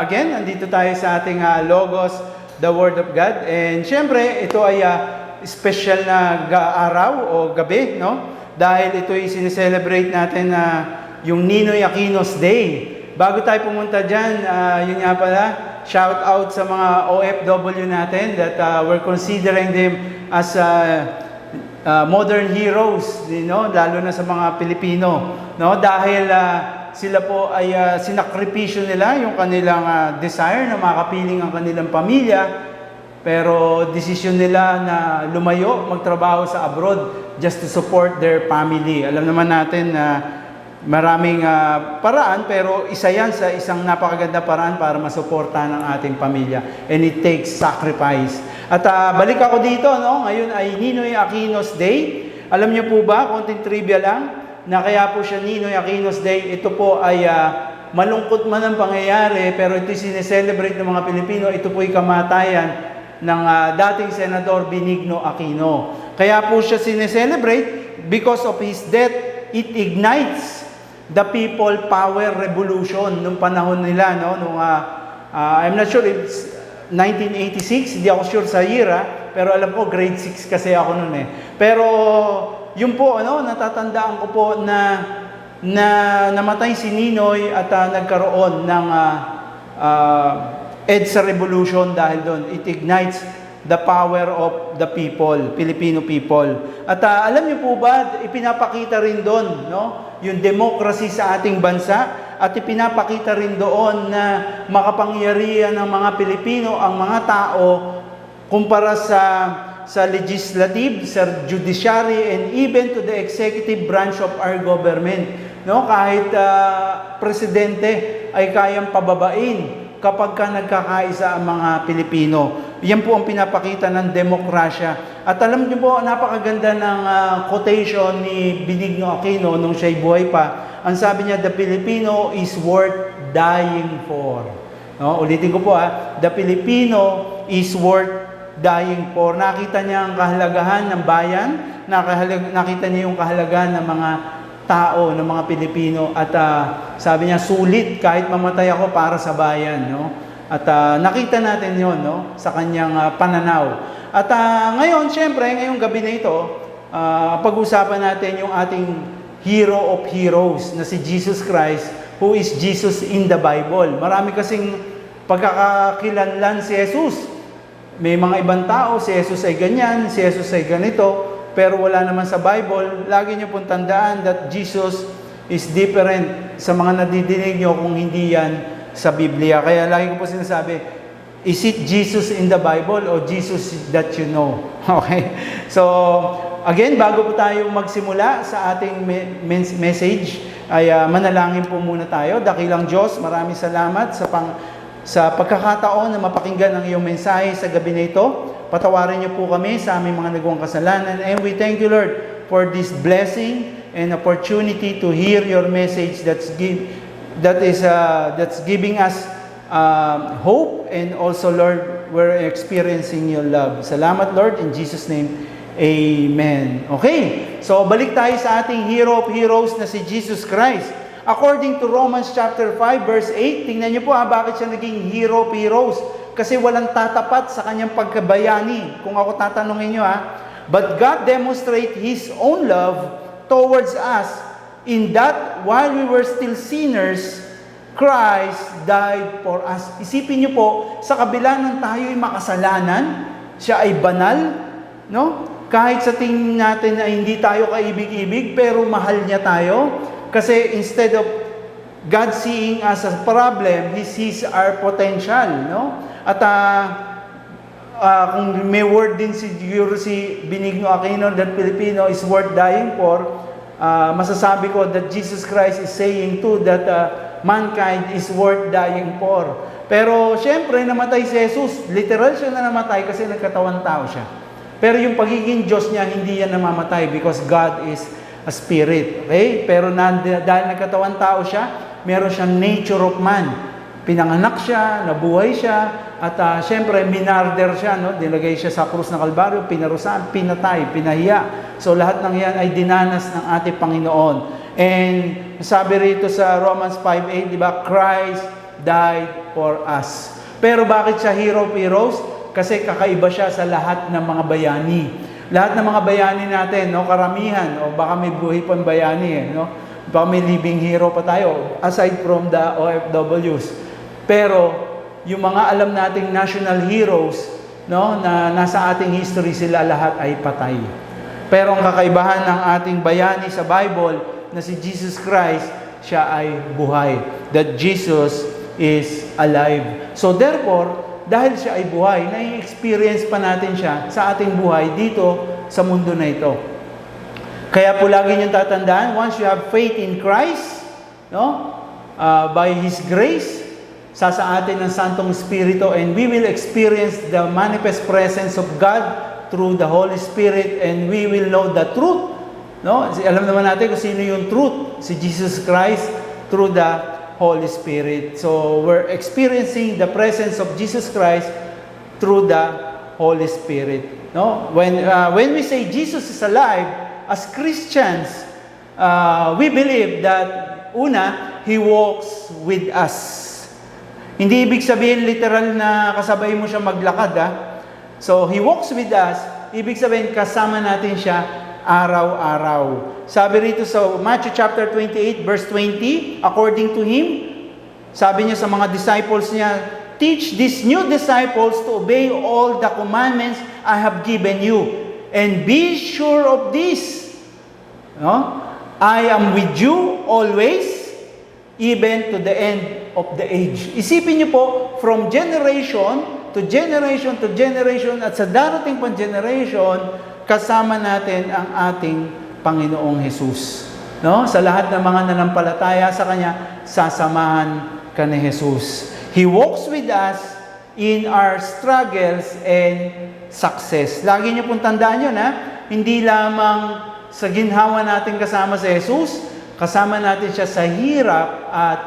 Again, nandito tayo sa ating Logos, the Word of God. And syempre, ito ay special na araw o gabi, no? Dahil ito ay sineselebrate natin yung Ninoy Aquino's Day. Bago tayo pumunta dyan, yun nga pala, shout out sa mga OFW natin that we're considering them as modern heroes, no? Lalo na sa mga Pilipino, no? Dahil sila po ay sinakripisyo nila yung kanilang desire na makapiling ang kanilang pamilya, pero desisyon nila na lumayo, magtrabaho sa abroad just to support their family. Alam naman natin na maraming paraan, pero isa yan sa isang napakaganda paraan para masuporta ng ating pamilya. And it takes sacrifice. At balik ako dito, no? Ngayon ay Ninoy Aquino's Day. Alam niyo po ba, konting trivia lang, na kaya po siya Ninoy Aquino's Day, ito po ay malungkot man ang pangyayari, pero ito sineselebrate ng mga Pilipino, ito po ay kamatayan ng dating Senador Benigno Aquino. Kaya po siya sineselebrate because of his death, it ignites the people power revolution nung panahon nila, no? Nung, I'm not sure if it's 1986, hindi ako sure sa year, pero alam ko grade 6 kasi ako noon eh. Pero yun po, natatandaan ko po na namatay si Ninoy at nagkaroon ng EDSA revolution dahil doon. It ignites the power of the people, Filipino people. At alam niyo po ba, ipinapakita rin doon, no? Yung democracy sa ating bansa, at ipinapakita rin doon na makapangyarihan ng mga Pilipino, ang mga tao, kumpara sa legislative, sa judiciary, and even to the executive branch of our government. No? Kahit presidente ay kayang pababain kapag nagkakaisa ang mga Pilipino. Yan po ang pinapakita ng demokrasya. At alam niyo po, napakaganda ng quotation ni Benigno Aquino nung siya'y buhay pa. Ang sabi niya, the Filipino is worth dying for. No? Ulitin ko po, the Filipino is worth dying for. Nakita niya ang kahalagahan ng bayan, nakita niya yung kahalagahan ng mga tao, ng mga Pilipino, at sabi niya, sulit kahit mamatay ako para sa bayan, no? At nakita natin yon, no? Sa kanyang pananaw. At ngayon, syempre, ngayong gabi na ito, pag-usapan natin yung ating hero of heroes na si Jesus Christ, who is Jesus in the Bible. Marami kasing pagkakakilanlan si Jesus. May mga ibang tao, si Jesus ay ganyan, si Jesus ay ganito, pero wala naman sa Bible. Lagi niyo pong tandaan that Jesus is different sa mga nadidinig niyo kung hindi yan sa Biblia. Kaya lagi ko po sinasabi, is it Jesus in the Bible or Jesus that you know? Okay? So, again, bago po tayo magsimula sa ating message, ay manalangin po muna tayo. Dakilang Diyos, maraming salamat sa pagkakataon na mapakinggan ang iyong mensahe sa gabi na ito. Patawarin niyo po kami sa aming mga nagawang kasalanan. And we thank you, Lord, for this blessing and opportunity to hear your message that's giving us hope, and also, Lord, we're experiencing your love. Salamat, Lord, in Jesus' name, amen. Okay, so balik tayo sa ating hero of heroes na si Jesus Christ. According to Romans chapter 5, verse 8, tingnan niyo po bakit siya naging hero of heroes. Kasi walang tatapat sa kanyang pagkabayani. Kung ako tatanungin niyo, but God demonstrate His own love towards us in that while we were still sinners, Christ died for us. Isipin niyo po, sa kabila ng tayo'y makasalanan, siya ay banal, no? Kahit sa tingin natin na hindi tayo kaibig-ibig, pero mahal niya tayo. Kasi instead of God seeing us as a problem, He sees our potential, no? At kung may word din siguro si Benigno Aquino that Filipino is worth dying for, masasabi ko that Jesus Christ is saying too that mankind is worth dying for. Pero syempre, namatay si Jesus. Literal siya na namatay kasi nagkatawan tao siya. Pero yung pagiging Diyos niya, hindi yan namamatay because God is a spirit. Okay? Pero dahil nagkatawan tao siya, meron siyang nature of man. Pinanganak siya, nabuhay siya, at syempre, minarder siya, no? Nilagay siya sa krus ng Kalbaryo, pinarusahan, pinatay, pinahiya. So lahat ng yan ay dinanas ng ating Panginoon. And sabi rito sa Romans 5:8, di ba, Christ died for us. Pero bakit siya hero of heroes? Kasi kakaiba siya sa lahat ng mga bayani. Lahat ng mga bayani natin, no, karamihan, o baka may buhay pang bayani, no? Baka may living hero pa tayo, aside from the OFWs. Pero, yung mga alam nating national heroes, no, na nasa ating history, sila lahat ay patay. Pero ang kakaibahan ng ating bayani sa Bible, na si Jesus Christ, siya ay buhay. That Jesus is alive. So therefore, dahil siya ay buhay, nai-experience pa natin siya sa ating buhay dito sa mundo na ito. Kaya po lagi niyong tatandaan, once you have faith in Christ, no, by His grace, sa atin ng Santong Espiritu, and we will experience the manifest presence of God through the Holy Spirit, and we will know the truth. No? Alam naman natin kung sino yung truth, si Jesus Christ through the Holy Spirit. So we're experiencing the presence of Jesus Christ through the Holy Spirit. No? When we say Jesus is alive, as Christians, we believe that una, He walks with us. Hindi ibig sabihin literal na kasabay mo siya maglakad. So He walks with us, ibig sabihin kasama natin siya araw-araw. Sabi rito sa Matthew chapter 28 verse 20, according to Him, sabi niya sa mga disciples niya, teach these new disciples to obey all the commandments I have given you. And be sure of this. No? I am with you always, even to the end of the age. Isipin niyo po, from generation to generation to generation, at sa darating pang generation, kasama natin ang ating Panginoong Jesus. No? Sa lahat ng mga nanampalataya sa Kanya, sasamahan ka ni Jesus. He walks with us in our struggles and success. Lagi niyo pong tandaan yun, hindi lamang sa ginhawa natin kasama si Jesus, kasama natin siya sa hirap at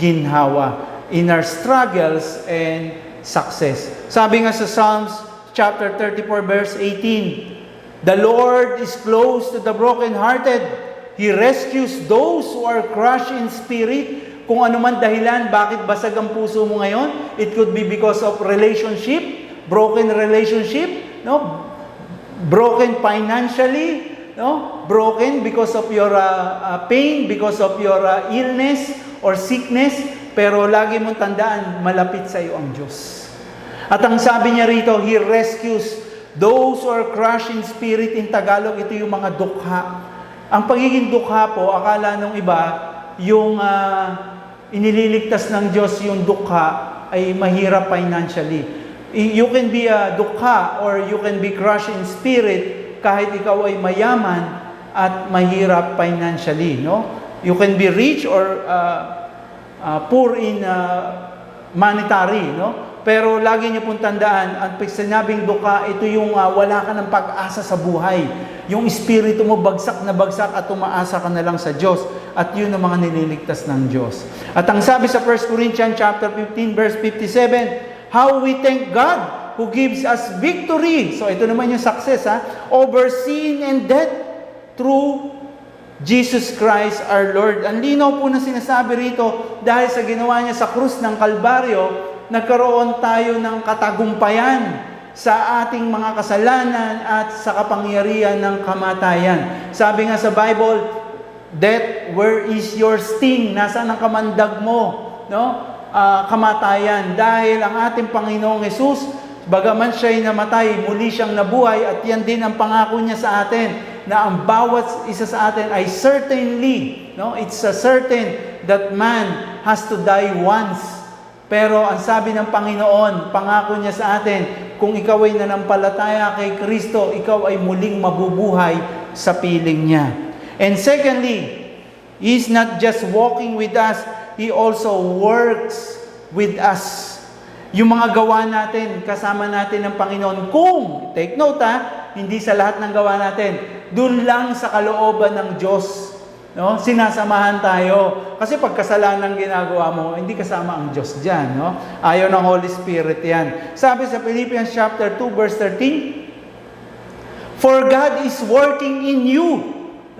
ginhawa. In our struggles and success. Sabi nga sa Psalms chapter 34 verse 18, the Lord is close to the brokenhearted. He rescues those who are crushed in spirit. Kung ano man dahilan, bakit basag ang puso mo ngayon? It could be because of relationship, broken relationship, no? Broken financially, no? Broken because of your pain, because of your illness or sickness. Pero lagi mong tandaan, malapit sa iyo ang Diyos. At ang sabi niya rito, He rescues those who are crushed in spirit. In Tagalog, ito yung mga dukha. Ang pagiging dukha po, akala nung iba, yung inililigtas ng Diyos yung dukha ay mahirap financially. You can be a dukha or you can be crushed in spirit kahit ikaw ay mayaman at mahirap financially. No? You can be rich or poor in monetary. No? Pero lagi niyo pong tandaan, ang sinabing dukha, ito yung wala ka ng pag-asa sa buhay. Yung espiritu mo bagsak na bagsak at umaasa ka na lang sa Diyos. At yun ang mga nililigtas ng Diyos. At ang sabi sa 1 Corinthians chapter 15 verse 57, how we thank God who gives us victory. So ito naman yung success over sin and death through Jesus Christ our Lord. Ang linaw po na sinasabi rito, dahil sa ginawa niya sa krus ng Kalbaryo, nagkaroon tayo ng katagumpayan sa ating mga kasalanan at sa kapangyarihan ng kamatayan. Sabi nga sa Bible, death, where is your sting? Nasaan ang kamandag mo? No? Kamatayan. Dahil ang ating Panginoong Jesus, bagaman siya'y namatay, muli siyang nabuhay, at yan din ang pangako niya sa atin, na ang bawat isa sa atin ay certainly, no? It's a certain that man has to die once. Pero ang sabi ng Panginoon, pangako niya sa atin, kung ikaw ay nanampalataya kay Kristo, ikaw ay muling mabubuhay sa piling niya. And secondly, He's not just walking with us, He also works with us. Yung mga gawa natin, kasama natin ng Panginoon. Kung, take note hindi sa lahat ng gawa natin, dun lang sa kalooban ng Diyos. No? Sinasamahan tayo. Kasi pag kasalanan ginagawa mo, hindi kasama ang Diyos dyan. No? Ayaw ng Holy Spirit yan. Sabi sa Philippians chapter 2 verse 13, for God is working in you.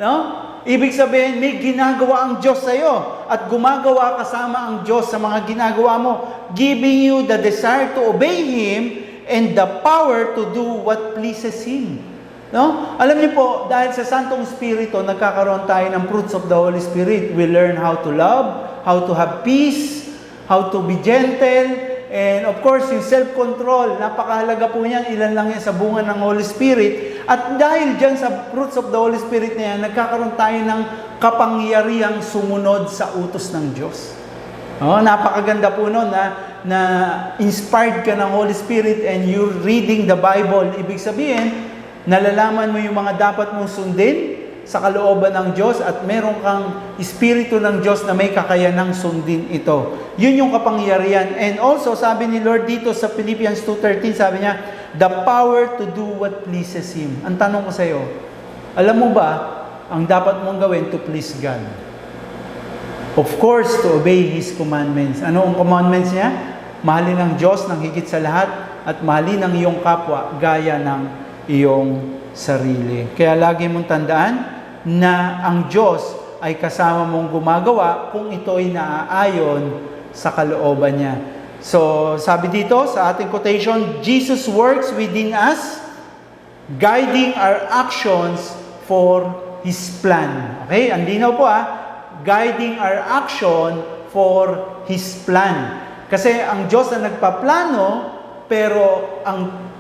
No? Ibig sabihin, may ginagawa ang Diyos sa'yo. at gumagawa kasama ang Diyos sa mga ginagawa mo, giving you the desire to obey Him and the power to do what pleases Him. No? Alam niyo po, dahil sa Santong Espiritu, nagkakaroon tayo ng fruits of the Holy Spirit. We learn how to love, how to have peace, how to be gentle, and of course, yung self-control. Napakahalaga po niyan. Ilan lang yan sa bunga ng Holy Spirit. At dahil dyan sa fruits of the Holy Spirit na yan, nagkakaroon tayo ng kapangyarihang sumunod sa utos ng Diyos. Oh, napakaganda po nun na inspired ka ng Holy Spirit and you're reading the Bible. Ibig sabihin, nalalaman mo yung mga dapat mong sundin sa kalooban ng Diyos at meron kang Espiritu ng Diyos na may kakayanang sundin ito. Yun yung kapangyarihan. And also, sabi ni Lord dito sa Philippians 2:13, sabi niya, the power to do what pleases Him. Ang tanong ko sa iyo, alam mo ba, ang dapat mong gawin to please God? Of course, to obey His commandments. Ano ang commandments niya? Mahalin ang Diyos ng higit sa lahat at mahalin ang iyong kapwa gaya ng iyong sarili. Kaya lagi mong tandaan na ang Diyos ay kasama mong gumagawa kung ito ay naaayon sa kalooban niya. So, sabi dito sa ating quotation, Jesus works within us, guiding our actions for His plan. Okay? Ang linaw po guiding our action for His plan. Kasi ang Diyos na nagpaplano, pero ang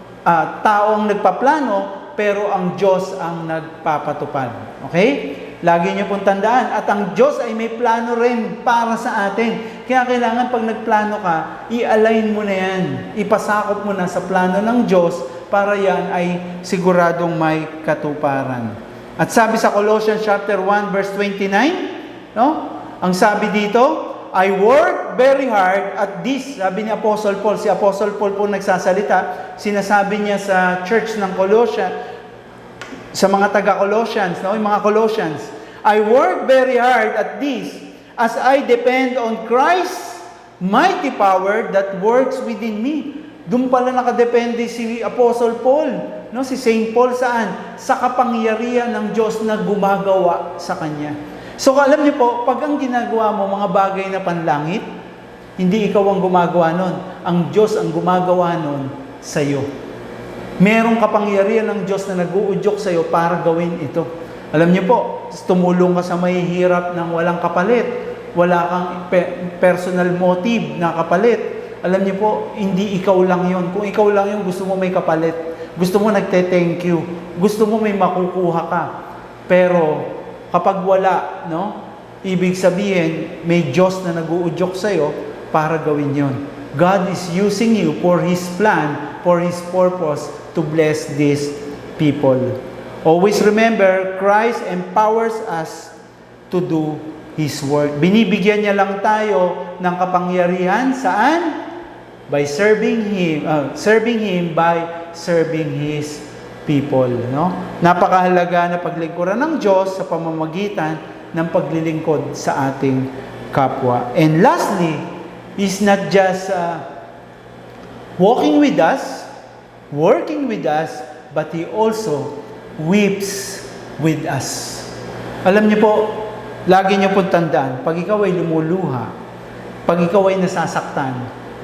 taong nagpaplano, pero ang Diyos ang nagpapatupad. Okay? Lagi niyo pong tandaan. At ang Diyos ay may plano rin para sa atin. Kaya kailangan pag nagplano ka, i-align mo na yan. Ipasakop mo na sa plano ng Diyos para yan ay siguradong may katuparan. At sabi sa Colossians chapter 1 verse 29, no? Ang sabi dito, I work very hard at this, sabi ni Apostle Paul. Si Apostle Paul po nagsasalita, sinasabi niya sa church ng Colossians, sa mga taga-Colossians, no? Yung mga Colossians, I work very hard at this as I depend on Christ's mighty power that works within me. Doon pala nakadepende si Apostle Paul, no? Si Saint Paul saan? Sa kapangyarihan ng Diyos na gumagawa sa kanya. So alam niyo po, pag ang ginagawa mo mga bagay na panlangit, hindi ikaw ang gumagawa nun. Ang Diyos ang gumagawa nun sa iyo. Merong kapangyarihan ng Diyos na nag-uudyok sa iyo para gawin ito. Alam niyo po, tumulong ka sa mahihirap ng walang kapalit. Wala kang personal motive na kapalit. Alam niyo po, hindi ikaw lang yon. Kung ikaw lang yon, gusto mo may kapalit. Gusto mo nagte-thank you. Gusto mo may makukuha ka. Pero kapag wala, no? Ibig sabihin, may Diyos na nag-uudyok sa iyo para gawin yon. God is using you for His plan, for His purpose to bless these people. Always remember, Christ empowers us to do His work. Binibigyan niya lang tayo ng kapangyarihan. Saan? By serving Him by serving His people. No? Napakahalaga na paglingkuran ng Diyos sa pamamagitan ng paglilingkod sa ating kapwa. And lastly, is not just walking with us, working with us, but He also weeps with us. Alam niyo po, lagi niyo pong tandaan, pag ikaw ay lumuluha, pag ikaw ay nasasaktan,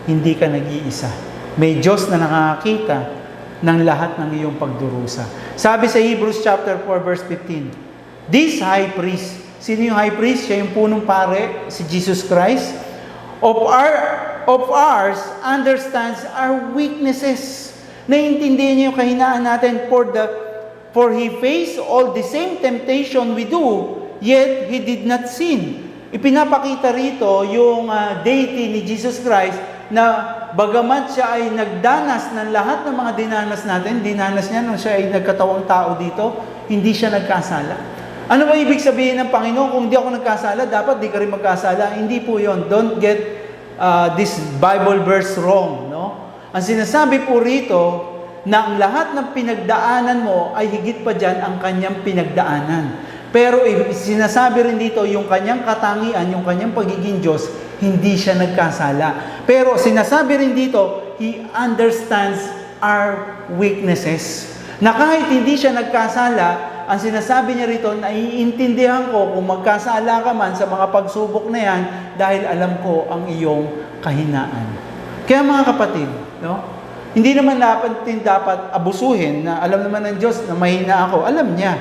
hindi ka nag-iisa. May Diyos na nakakakita ng lahat ng iyong pagdurusa. Sabi sa Hebrews chapter 4 verse 15, this high priest, sino yung high priest? Siya yung punong pare, si Jesus Christ, of ours understands our weaknesses. Naiintindihan niya yung kahinaan natin, for He faced all the same temptation we do, yet He did not sin. Ipinapakita rito yung deity ni Jesus Christ na bagamat siya ay nagdanas ng lahat ng mga dinanas natin, dinanas niya nung siya ay nagkatawang tao dito, hindi siya nagkasala. Ano ba ibig sabihin ng Panginoon? Kung di ako nagkasala, dapat di ka rin magkasala. Hindi po yon. Don't get this Bible verse wrong. No? Ang sinasabi po rito, na ang lahat ng pinagdaanan mo ay higit pa dyan ang kanyang pinagdaanan. Pero sinasabi rin dito, yung kanyang katangian, yung kanyang pagiging Diyos, hindi siya nagkasala. Pero sinasabi rin dito, He understands our weaknesses. Na kahit hindi siya nagkasala, ang sinasabi niya rito, naiintindihan ko kung magkasala ka man sa mga pagsubok na yan dahil alam ko ang iyong kahinaan. Kaya mga kapatid, no? Hindi naman dapat abusuhin na alam naman ng Diyos na mahina ako. Alam niya.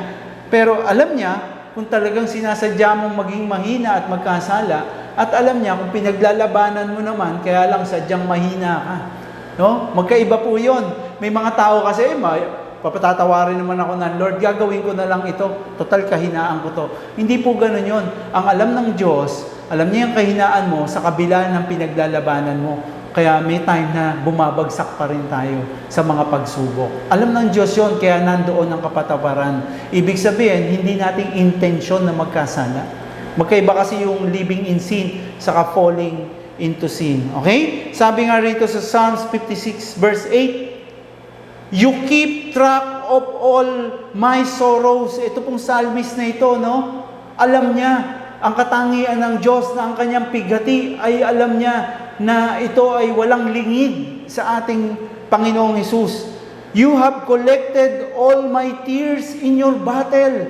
Pero alam niya kung talagang sinasadya mong maging mahina at magkasala, at alam niya kung pinaglalabanan mo naman, kaya lang sadyang mahina ka. No? Magkaiba po yun. May mga tao kasi, papatatawarin naman ako ng Lord, gagawin ko na lang ito. Total, kahinaan ko to. Hindi po ganun yun. Ang alam ng Diyos, alam niya yung kahinaan mo sa kabila ng pinaglalabanan mo. Kaya may time na bumabagsak pa rin tayo sa mga pagsubok. Alam ng Diyos yun, kaya nandoon ang kapatawaran. Ibig sabihin, hindi nating intensyon na magkasala. Magkaiba kasi yung living in sin saka falling into sin. Okay? Sabi nga rito sa Psalms 56 verse 8, you keep track of all my sorrows. Ito pong psalmist na ito, no? Alam niya ang katangian ng Diyos na ang kanyang pigati ay alam niya na ito ay walang lingid sa ating Panginoong Hesus. You have collected all my tears in your bottle.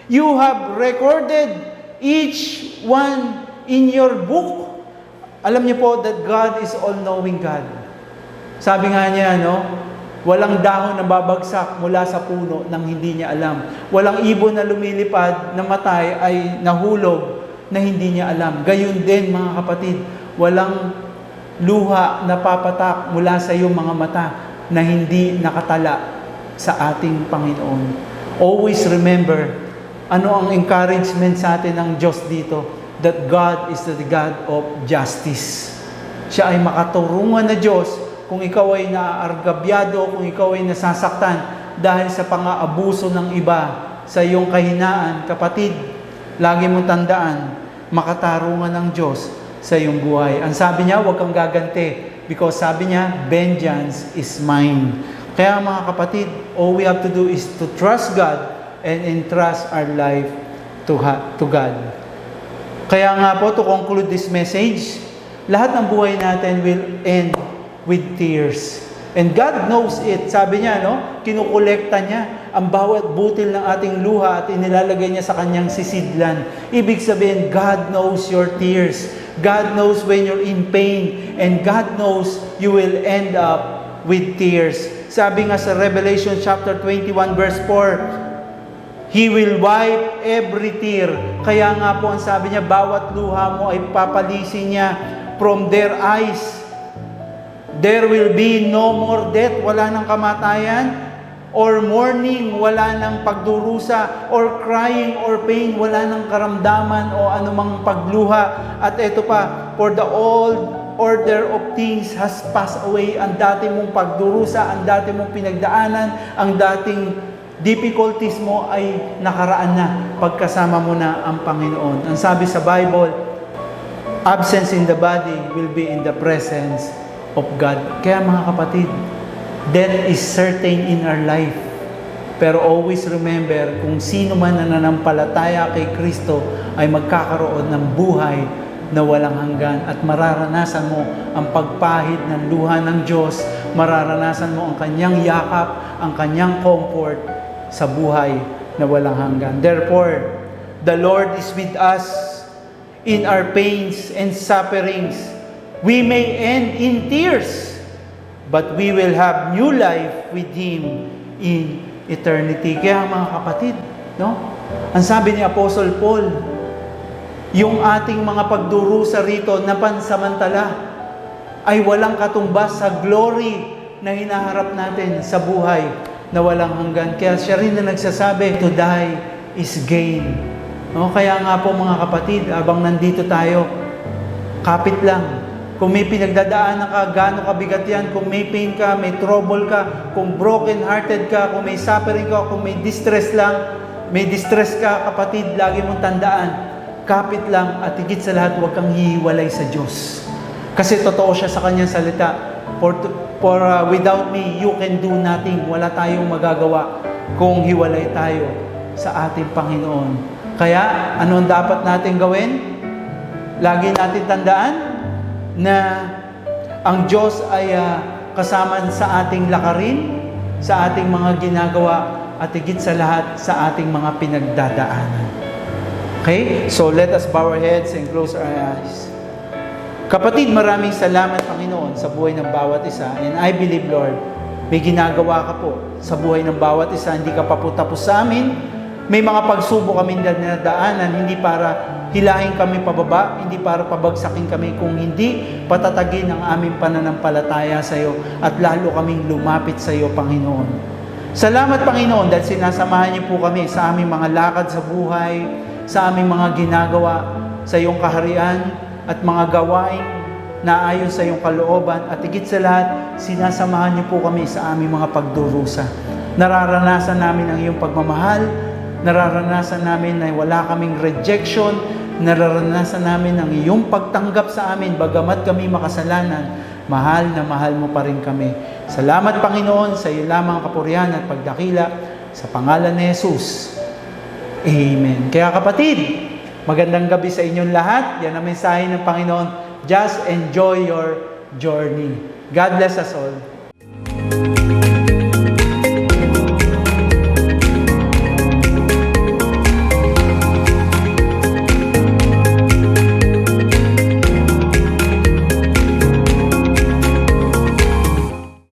You have recorded each one in your book. Alam niyo po that God is all-knowing God. Sabi nga niya, no? Walang dahon na babagsak mula sa puno nang hindi niya alam. Walang ibon na lumilipad na matay ay nahulog na hindi niya alam. Gayun din, mga kapatid, walang luha na papatak mula sa iyong mga mata na hindi nakatala sa ating Panginoon. Always remember, ano ang encouragement sa atin ng Diyos dito? That God is the God of justice. Siya ay makaturungan na Diyos kung ikaw ay naaargabyado, kung ikaw ay nasasaktan dahil sa pang-aabuso ng iba sa iyong kahinaan. Kapatid, lagi mong tandaan, makatarungan ng Diyos sa iyong buhay. Ang sabi niya, huwag kang gaganti because sabi niya, vengeance is mine. Kaya mga kapatid, all we have to do is to trust God and entrust our life to God. Kaya nga po, to conclude this message, lahat ng buhay natin will end with tears. And God knows it. Sabi niya, no? Kinukolekta niya ang bawat butil ng ating luha at inilalagay niya sa kanyang sisidlan. Ibig sabihin, God knows your tears. God knows when you're in pain. And God knows you will end up with tears. Sabi nga sa Revelation chapter 21 verse 4, He will wipe every tear. Kaya nga po ang sabi niya, bawat luha mo ay papalisin niya from their eyes. There will be no more death, wala nang kamatayan, or mourning, wala nang pagdurusa, or crying or pain, wala nang karamdaman o anumang pagluha. At ito pa, for the old order of things has passed away. Ang dati mong pagdurusa, ang dati mong pinagdaanan, ang dating difficulties mo ay nakaraan na pagkasama mo na ang Panginoon. Ang sabi sa Bible, absence in the body will be in the presence of God. Kaya mga kapatid, death is certain in our life. Pero always remember, kung sino man na nanampalataya kay Kristo ay magkakaroon ng buhay na walang hanggan at mararanasan mo ang pagpahid ng luha ng Diyos, mararanasan mo ang kanyang yakap, ang kanyang comfort sa buhay na walang hanggan. Therefore, the Lord is with us in our pains and sufferings. We may end in tears, but we will have new life with Him in eternity. Kaya mga kapatid, no? Ang sabi ni Apostle Paul, yung ating mga pagdurusa rito na pansamantala ay walang katumbas sa glory na hinaharap natin sa buhay na walang hanggan. Kaya siya rin na nagsasabi, to die is gain. No? Kaya nga po mga kapatid, abang nandito tayo, kapit lang. Kung may pinagdadaanan ka, gaano kabigat yan, kung may pain ka, may trouble ka, kung broken-hearted ka, kung may suffering ka, kung may distress ka, kapatid, lagi mong tandaan, kapit lang at higit sa lahat, huwag kang hihiwalay sa Diyos. Kasi totoo siya sa kanyang salita, without me, you can do nothing. Wala tayong magagawa kung hiwalay tayo sa ating Panginoon. Kaya, ano ang dapat natin gawin? Lagi natin tandaan, na ang Diyos ay kasama sa ating lakarin, sa ating mga ginagawa, at higit sa lahat sa ating mga pinagdadaanan. Okay? So let us bow our heads and close our eyes. Kapatid, maraming salamat, Panginoon, sa buhay ng bawat isa. And I believe, Lord, may ginagawa ka po sa buhay ng bawat isa. Hindi ka pa po tapos sa amin. May mga pagsubok kami na nadaanan, hindi para hilahin kami pababa, hindi para pabagsakin kami, kung hindi patatagin ang aming pananampalataya sa iyo at lalo kaming lumapit sa iyo, Panginoon. Salamat, Panginoon, dahil sinasamahan niyo po kami sa aming mga lakad sa buhay, sa aming mga ginagawa sa iyong kaharian at mga gawain na ayon sa iyong kalooban, at higit sa lahat, sinasamahan niyo po kami sa aming mga pagdurusa. Nararanasan namin ang iyong pagmamahal, nararanasan namin na wala kaming rejection, nararanasan namin ang iyong pagtanggap sa amin, bagamat kami makasalanan, mahal na mahal mo pa rin kami. Salamat, Panginoon, sa iyo lamang kapurihan at pagdakila, sa pangalan ni Jesus. Amen. Kaya kapatid, magandang gabi sa inyong lahat. Yan ang mensahe ng Panginoon. Just enjoy your journey. God bless us all.